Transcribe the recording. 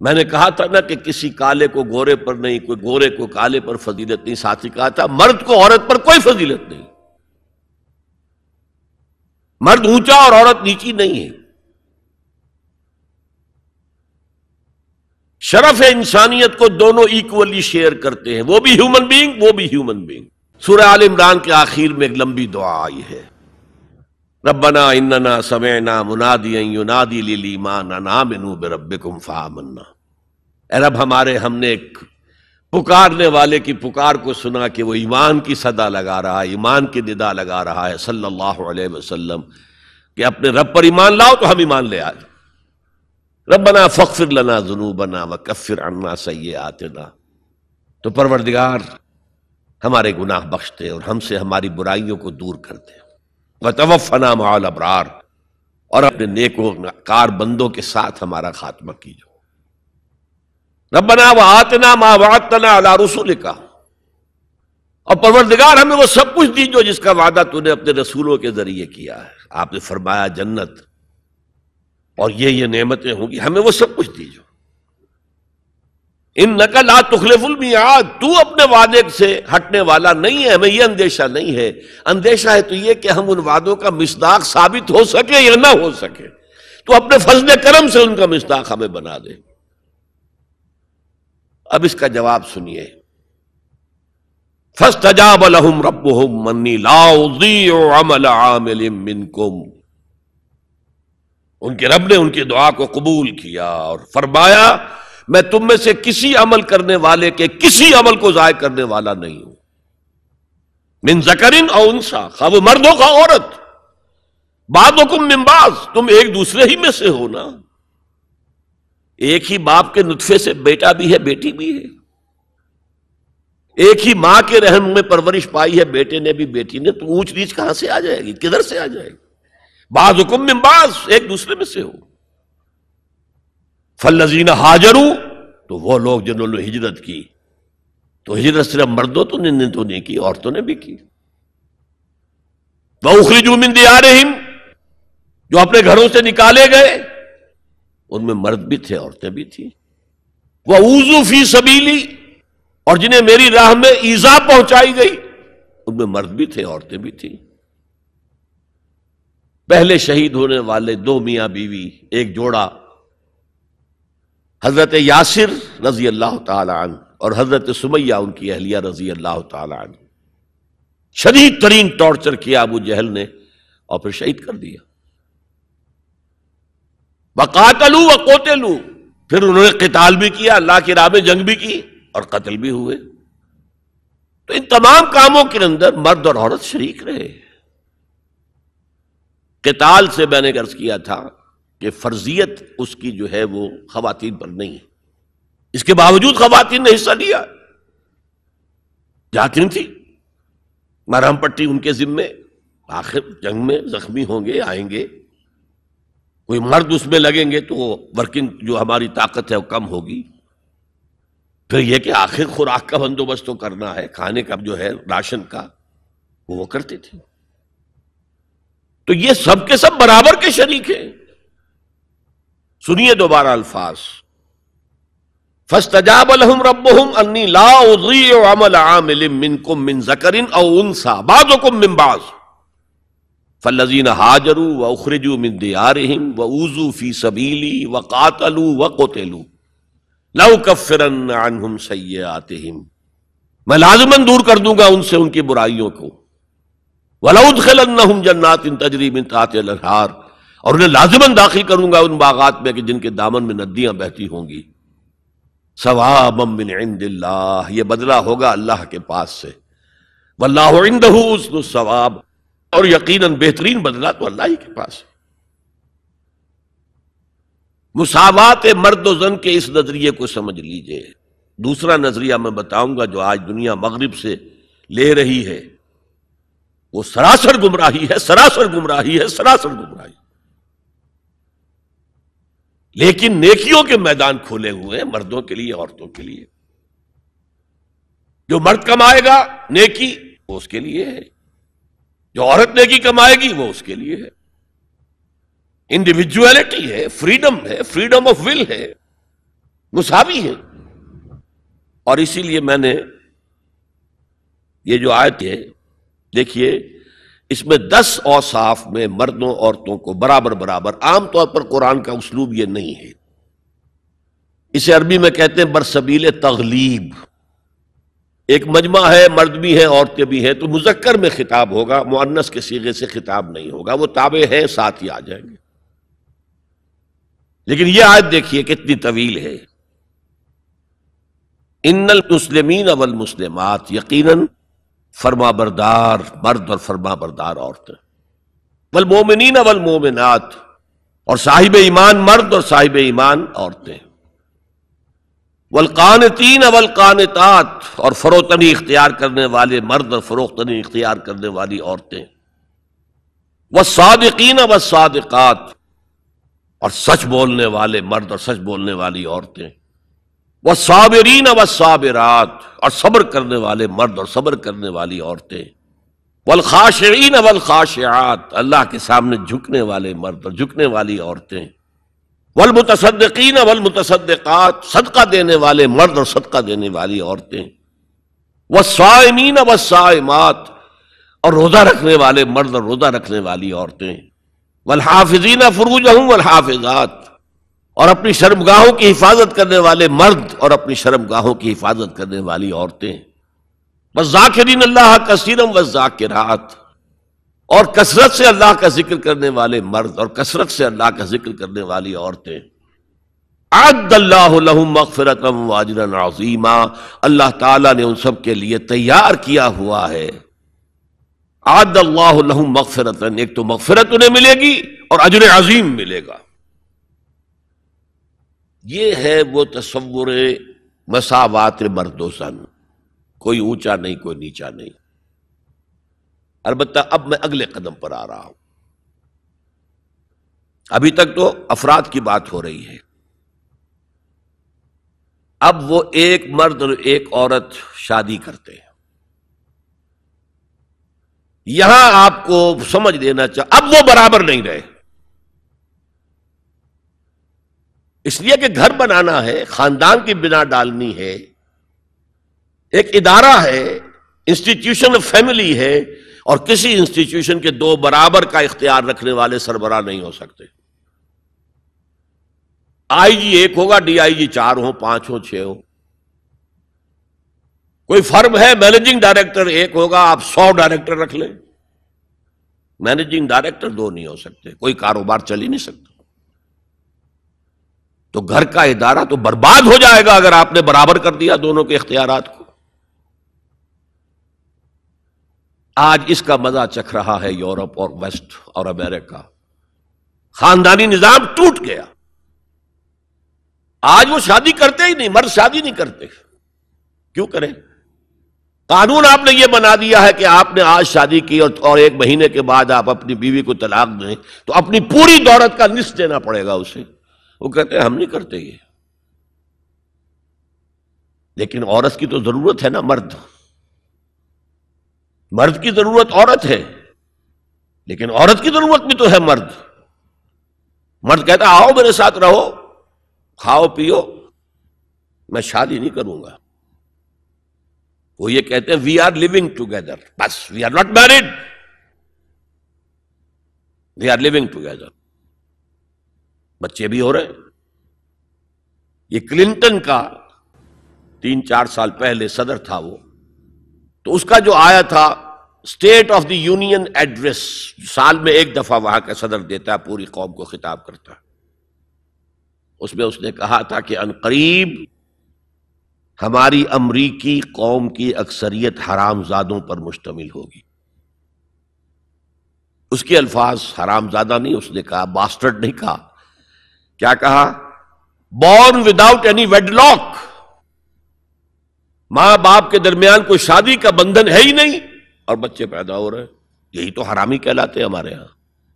میں نے کہا تھا نا کہ کسی کالے کو گورے پر نہیں، کوئی گورے کو کالے پر فضیلت نہیں، ساتھ ہی کہا تھا مرد کو عورت پر کوئی فضیلت نہیں، مرد اونچا اور عورت نیچی نہیں ہے۔ شرف انسانیت کو دونوں ایکولی شیئر کرتے ہیں، وہ بھی ہیومن بینگ، وہ بھی ہیومن بینگ۔ سورہ آل عمران کے آخر میں ایک لمبی دعا آئی ہے، ربنا اننا سمعنا منادیا ینادی للایمان ان آمنوا بربکم فآمنا۔ اے رب ہمارے، ہم نے ایک پکارنے والے کی پکار کو سنا کہ وہ ایمان کی صدا لگا رہا ہے، ایمان کی ندا لگا رہا ہے صلی اللہ علیہ وسلم، کہ اپنے رب پر ایمان لاؤ تو ہم ایمان لے آئے۔ ربنا فاغفر لنا ذنوبنا وکفر عنا سیئاتنا، تو پروردگار ہمارے گناہ بخش دے اور ہم سے ہماری برائیوں کو دور کر دے، وتوفنا مع الابرار، اور اپنے نیکوکار بندوں کے ساتھ ہمارا خاتمہ کیجو۔ ربنا وآتنا ما وعدتنا علی رسولک، اور پروردگار ہمیں وہ سب کچھ دیجو جس کا وعدہ تو نے اپنے رسولوں کے ذریعے کیا ہے۔ آپ نے فرمایا جنت اور یہ نعمتیں ہوں گی، ہمیں وہ سب کچھ دیجو۔ انک لا تخلف المیعاد، تو اپنے وعدے سے ہٹنے والا نہیں ہے، ہمیں یہ اندیشہ نہیں ہے۔ اندیشہ ہے تو یہ کہ ہم ان وعدوں کا مصداق ثابت ہو سکے یا نہ ہو سکے، تو اپنے فضل کرم سے ان کا مصداق ہمیں بنا دے۔ اب اس کا جواب سنیے، فاستجاب لهم ربهم انی لا اضیع عمل عامل منکم، ان کے رب نے ان کی دعا کو قبول کیا اور فرمایا میں تم میں سے کسی عمل کرنے والے کے کسی عمل کو ضائع کرنے والا نہیں ہوں، من ذکر او انثی، خواہ وہ مرد ہو خواہ عورت، بعضکم من بعض، تم ایک دوسرے ہی میں سے ہو نا، ایک ہی باپ کے نطفے سے بیٹا بھی ہے بیٹی بھی ہے، ایک ہی ماں کے رحم میں پرورش پائی ہے بیٹے نے بھی بیٹی نے، تو اونچ نیچ کہاں سے آ جائے گی، کدھر سے آ جائے گی؟ بعضکم من بعض، ایک دوسرے میں سے ہو۔ فالذین ہاجروا، تو وہ لوگ جنہوں نے ہجرت کی، تو ہجرت صرف مردوں تو نہیں کی، عورتوں نے بھی کی۔ وَأُخْرِجُوا مِن دِيَارِهِمْ، جو اپنے گھروں سے نکالے گئے، ان میں مرد بھی تھے عورتیں بھی تھیں۔ وَأُوذُوا فِي سَبِيلِي، اور جنہیں میری راہ میں ایذا پہنچائی گئی، ان میں مرد بھی تھے عورتیں بھی تھیں۔ پہلے شہید ہونے والے دو میاں بیوی، ایک جوڑا، حضرت یاسر رضی اللہ تعالی عنہ اور حضرت سمیہ ان کی اہلیہ رضی اللہ تعالی عنہ، شدید ترین ٹارچر کیا ابو جہل نے اور پھر شہید کر دیا۔ وقاتلوا وقتلوا، پھر انہوں نے قتال بھی کیا، اللہ کی راہ میں جنگ بھی کی اور قتل بھی ہوئے۔ تو ان تمام کاموں کے اندر مرد اور عورت شریک رہے۔ قتال سے میں نے عرض کیا تھا کہ فرضیت اس کی جو ہے وہ خواتین پر نہیں ہے، اس کے باوجود خواتین نے حصہ لیا، جاتی تھی مرہم پٹی ان کے ذمے، آخر جنگ میں زخمی ہوں گے آئیں گے، کوئی مرد اس میں لگیں گے تو ورکنگ جو ہماری طاقت ہے وہ کم ہوگی، پھر یہ کہ آخر خوراک کا بندوبست تو کرنا ہے، کھانے کا جو ہے راشن کا وہ کرتے تھے۔ تو یہ سب کے سب برابر کے شریک ہیں۔ سنیے دوبارہ الفاظ، فاستجاب لهم ربهم انی لا اضیع عمل عامل منکم من ذکر او انثی بعضکم من بعض فالذین ہاجروا واخرجوا من دیارهم واوذوا فی سبیلی وقاتلوا وقتلوا لأکفرن عنہم سیئاتہم، میں لازماً دور کر دوں گا ان سے ان کی برائیوں کو، وَلَأُدْخِلَنَّهُمْ جَنَّاتٍ تَجْرِي مِن تَحْتِهَا الْأَنْهَارُ، اور انہیں لازماً داخل کروں گا ان باغات میں کہ جن کے دامن میں ندیاں بہتی ہوں گی، ثوابا من عند اللہ، یہ بدلہ ہوگا اللہ کے پاس سے، واللہ عندہ حسن الثواب، اور یقیناً بہترین بدلہ تو اللہ ہی کے پاس ہے۔ مساوات مرد و زن کے اس نظریے کو سمجھ لیجئے۔ دوسرا نظریہ میں بتاؤں گا جو آج دنیا مغرب سے لے رہی ہے، وہ سراسر گمراہی ہے، سراسر گمراہی ہے، سراسر گمراہی۔ لیکن نیکیوں کے میدان کھولے ہوئے ہیں مردوں کے لیے عورتوں کے لیے۔ جو مرد کمائے گا نیکی وہ اس کے لیے ہے، جو عورت نیکی کمائے گی وہ اس کے لیے ہے۔ انڈیویجویلٹی ہے، فریڈم ہے، فریڈم آف ول ہے۔ مساوی ہیں. اور اسی لیے میں نے یہ جو آیت ہے دیکھیے، اس میں 10 اوصاف میں مردوں عورتوں کو برابر برابر. عام طور پر قرآن کا اسلوب یہ نہیں ہے. اسے عربی میں کہتے ہیں برسبیل تغلیب. ایک مجمع ہے، مرد بھی ہیں عورتیں بھی ہیں، تو مذکر میں خطاب ہوگا، مؤنث کے صیغے سے خطاب نہیں ہوگا. وہ تابع ہیں، ساتھ ہی آ جائیں گے. لیکن یہ آیت دیکھیے کتنی طویل ہے. ان المسلمین والمسلمات، یقیناً فرما بردار مرد اور فرما بردار عورتیں، والمومنین والمومنات، اور صاحب ایمان مرد اور صاحب ایمان عورتیں، والقانتین والقانتات، اور فروتنی اختیار کرنے والے مرد اور فروختنی اختیار کرنے والی عورتیں، والصادقین والصادقات، اور سچ بولنے والے مرد اور سچ بولنے والی عورتیں، والصابرین والصابرات، اور صبر کرنے والے مرد اور صبر کرنے والی عورتیں، والخاشعین والخاشعات، اللہ کے سامنے جھکنے والے مرد اور جھکنے والی عورتیں، والمتصدقین والمتصدقات، صدقہ دینے والے مرد اور صدقہ دینے والی عورتیں، والصائمین والصائمات، اور روزہ رکھنے والے مرد اور روزہ رکھنے والی عورتیں، والحافظین فروجہم والحافظات، اور اپنی شرمگاہوں کی حفاظت کرنے والے مرد اور اپنی شرمگاہوں کی حفاظت کرنے والی عورتیں، والذاکرین اللہ کثیرا والذاکرات، اور کثرت سے اللہ کا ذکر کرنے والے مرد اور کثرت سے اللہ کا ذکر کرنے والی عورتیں. اعد اللہ لہم مغفرۃ واجرا عظیما، اللہ تعالیٰ نے ان سب کے لیے تیار کیا ہوا ہے. اعد اللہ لہم مغفرۃ، ایک تو مغفرت انہیں ملے گی اور اجر عظیم ملے گا. یہ ہے وہ تصور مساوات مرد و زن، کوئی اونچا نہیں کوئی نیچا نہیں. البتہ اب میں اگلے قدم پر آ رہا ہوں. ابھی تک تو افراد کی بات ہو رہی ہے. اب وہ ایک مرد اور ایک عورت شادی کرتے ہیں. یہاں آپ کو سمجھ دینا چاہیے اب وہ برابر نہیں رہے. اس لیے کہ گھر بنانا ہے، خاندان کی بنا ڈالنی ہے، ایک ادارہ ہے، انسٹیٹیوشن آف فیملی ہے، اور کسی انسٹیٹیوشن کے دو برابر کا اختیار رکھنے والے سربراہ نہیں ہو سکتے. آئی جی ایک ہوگا، ڈی آئی جی 4 ہوں، 5 ہوں، 6 ہوں. کوئی فرم ہے، مینیجنگ ڈائریکٹر ایک ہوگا، آپ 100 ڈائریکٹر رکھ لیں. مینیجنگ ڈائریکٹر 2 نہیں ہو سکتے. کوئی کاروبار چل ہی نہیں سکتا. تو گھر کا ادارہ تو برباد ہو جائے گا اگر آپ نے برابر کر دیا دونوں کے اختیارات کو. آج اس کا مزہ چکھ رہا ہے یورپ اور ویسٹ اور امریکہ. خاندانی نظام ٹوٹ گیا. آج وہ شادی کرتے ہی نہیں، مرد شادی نہیں کرتے. کیوں کریں؟ قانون آپ نے یہ بنا دیا ہے کہ آپ نے آج شادی کی اور 1 مہینے کے بعد آپ اپنی بیوی کو طلاق دیں تو اپنی پوری دولت کا نصف دینا پڑے گا اسے. وہ کہتے ہیں ہم نہیں کرتے یہ. لیکن عورت کی تو ضرورت ہے نا. مرد کی ضرورت عورت ہے، لیکن عورت کی ضرورت بھی تو ہے مرد. مرد کہتا آؤ میرے ساتھ رہو، کھاؤ پیو، میں شادی نہیں کروں گا. وہ یہ کہتے ہیں وی آر لیونگ ٹوگیدر، بس we are not married, we are living together. بچے بھی ہو رہے ہیں. یہ کلنٹن کا 3-4 سال پہلے صدر تھا وہ، تو اس کا جو آیا تھا state of the union address, سال میں 1 دفعہ وہاں کا صدر دیتا ہے، پوری قوم کو خطاب کرتا ہے. اس میں اس نے کہا تھا کہ عنقریب ہماری امریکی قوم کی اکثریت حرام زادوں پر مشتمل ہوگی. اس کے الفاظ حرام زادہ نہیں، اس نے کہا باسٹرڈ نہیں کہا. کیا کہا؟ Born without any wedlock. ماں باپ کے درمیان کوئی شادی کا بندھن ہے ہی نہیں اور بچے پیدا ہو رہے ہیں. یہی تو حرامی کہلاتے ہیں ہمارے ہاں.